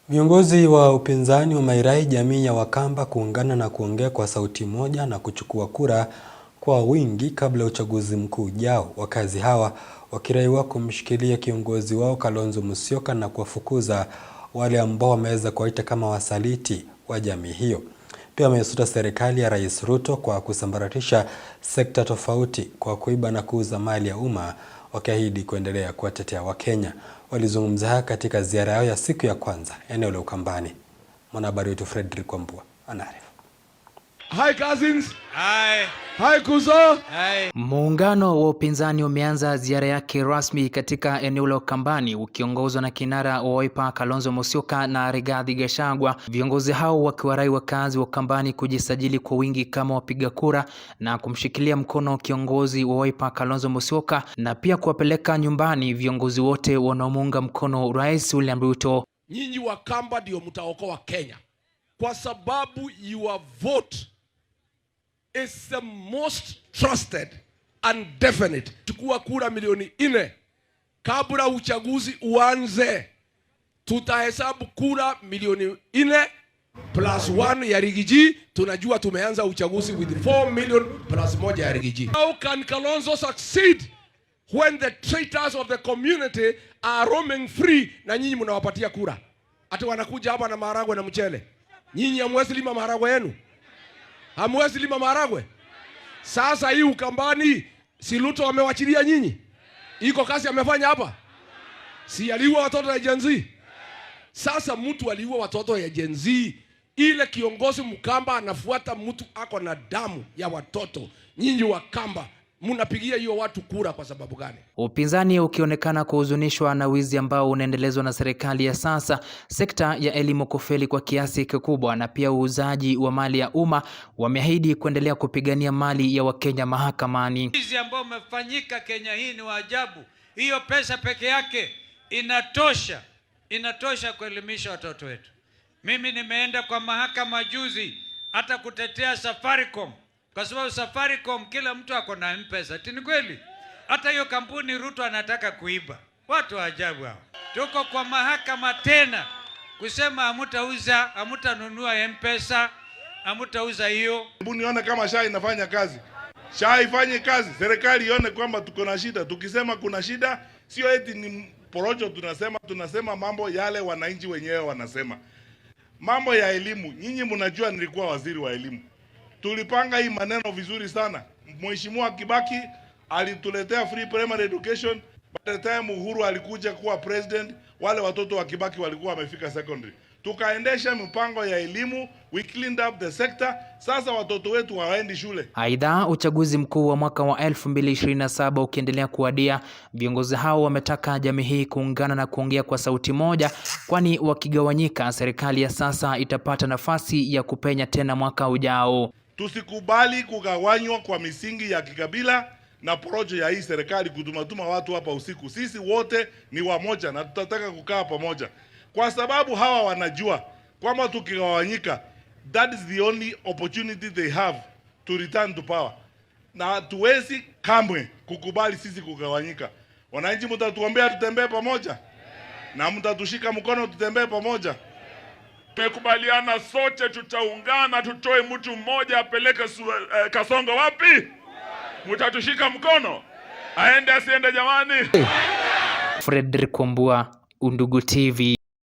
Viongozi wa upinzani wameirai jamii ya Wakamba kuungana na kuongea kwa sauti moja na kuchukua kura kwa wingi kabla ya uchaguzi mkuu ujao. Wakazi hawa wakiraiwa kumshikilia kiongozi wao Kalonzo Musyoka na kuwafukuza wale ambao wameweza kuwaita kama wasaliti wa jamii hiyo. Pia wameisuta serikali ya Rais Ruto kwa kusambaratisha sekta tofauti kwa kuiba na kuuza mali ya umma, wakiahidi kuendelea kuwatetea Wakenya. Walizungumza haya katika ziara yao ya siku ya kwanza eneo la Ukambani. Mwanahabari wetu Fredrick Kwambua anaarifu. Hi cousins. Hi. Hi Kuzo. Hi. Muungano wa upinzani umeanza ziara yake rasmi katika eneo la Ukambani ukiongozwa na kinara wa Wiper Kalonzo Musyoka na Rigathi Gachagua. Viongozi hao wakiwarai wakazi wa Ukambani kujisajili kwa wingi kama wapiga kura na kumshikilia mkono kiongozi wa Wiper Kalonzo Musyoka na pia kuwapeleka nyumbani viongozi wote wanaomuunga mkono Rais William Ruto. Nyinyi Wakamba ndio mtaokoa Kenya kwa sababu your vote is the most trusted and definite. Chukua kura milioni 4 kabla uchaguzi uanze. Tutahesabu kura milioni 4 plus 1 ya Rigiji. Tunajua tumeanza uchaguzi with 4 million plus 1 ya Rigiji. How can Kalonzo succeed when the traitors of the community are roaming free na nyinyi mnawapatia kura? Ati wanakuja hapa na maharagwe na mchele. Nyinyi hamwezi lima maharagwe yenu? Hamwezi lima maharagwe? Sasa hii Ukambani si Ruto amewachilia nyinyi? Iko kazi amefanya hapa? Si aliua watoto ya Gen Z? Sasa mtu aliua watoto ya Gen Z, ile kiongozi Mkamba anafuata mtu ako na damu ya watoto. Nyinyi Wakamba mnapigia hiyo watu kura kwa sababu gani? Upinzani ukionekana kuhuzunishwa na wizi ambao unaendelezwa na serikali ya sasa, sekta ya elimu kufeli kwa kiasi kikubwa na pia uuzaji wa mali ya umma, wameahidi kuendelea kupigania mali ya Wakenya mahakamani. Wizi ambao umefanyika Kenya hii ni wa ajabu. Hiyo pesa peke yake inatosha kuelimisha watoto wetu. Mimi nimeenda kwa mahakama juzi hata kutetea Safaricom. Kwa sababu Safaricom kila mtu ako na M-Pesa. Ni kweli? Hata hiyo kampuni Ruto anataka kuiba. Watu wa ajabu hao. Tuko kwa mahakama tena kusema hamutanunua M-Pesa, hamutauza hiyo. Hebu nione kama SHA inafanya kazi. SHA ifanye kazi, serikali ione kwamba tuko na shida. Tukisema kuna shida, sio eti ni porojo tunasema mambo yale wananchi wenyewe wanasema. Mambo ya elimu, nyinyi mnajua nilikuwa waziri wa elimu. Tulipanga hii maneno vizuri sana. Mheshimiwa Kibaki alituletea free primary education. By the time Uhuru alikuja kuwa president, wale watoto wa Kibaki walikuwa wamefika secondary. Tukaendesha mipango ya elimu, we cleaned up the sector. Sasa watoto wetu hawaendi shule. Aidha, uchaguzi mkuu wa mwaka wa 2027 ukiendelea kuwadia, viongozi hao wametaka jamii hii kuungana na kuongea kwa sauti moja, kwani wakigawanyika serikali ya sasa itapata nafasi ya kupenya tena mwaka ujao. Tusikubali kugawanywa kwa misingi ya kikabila na porojo ya hii serikali kutumatuma watu hapa usiku. Sisi wote ni wamoja na tutataka kukaa pamoja. Kwa sababu hawa wanajua kwamba tukigawanyika, that is the only opportunity they have to return to power. Na tuwezi kamwe kukubali sisi kugawanyika. Wananchi mtatuombea tutembee pamoja? Na mtatushika mkono tutembee pamoja? Tumekubaliana sote tutaungana, tutoe mtu mmoja apeleke Kasongo wapi? Mtatushika mkono? Aende asiende jamani? Fredrick Kwambua, Undugu TV.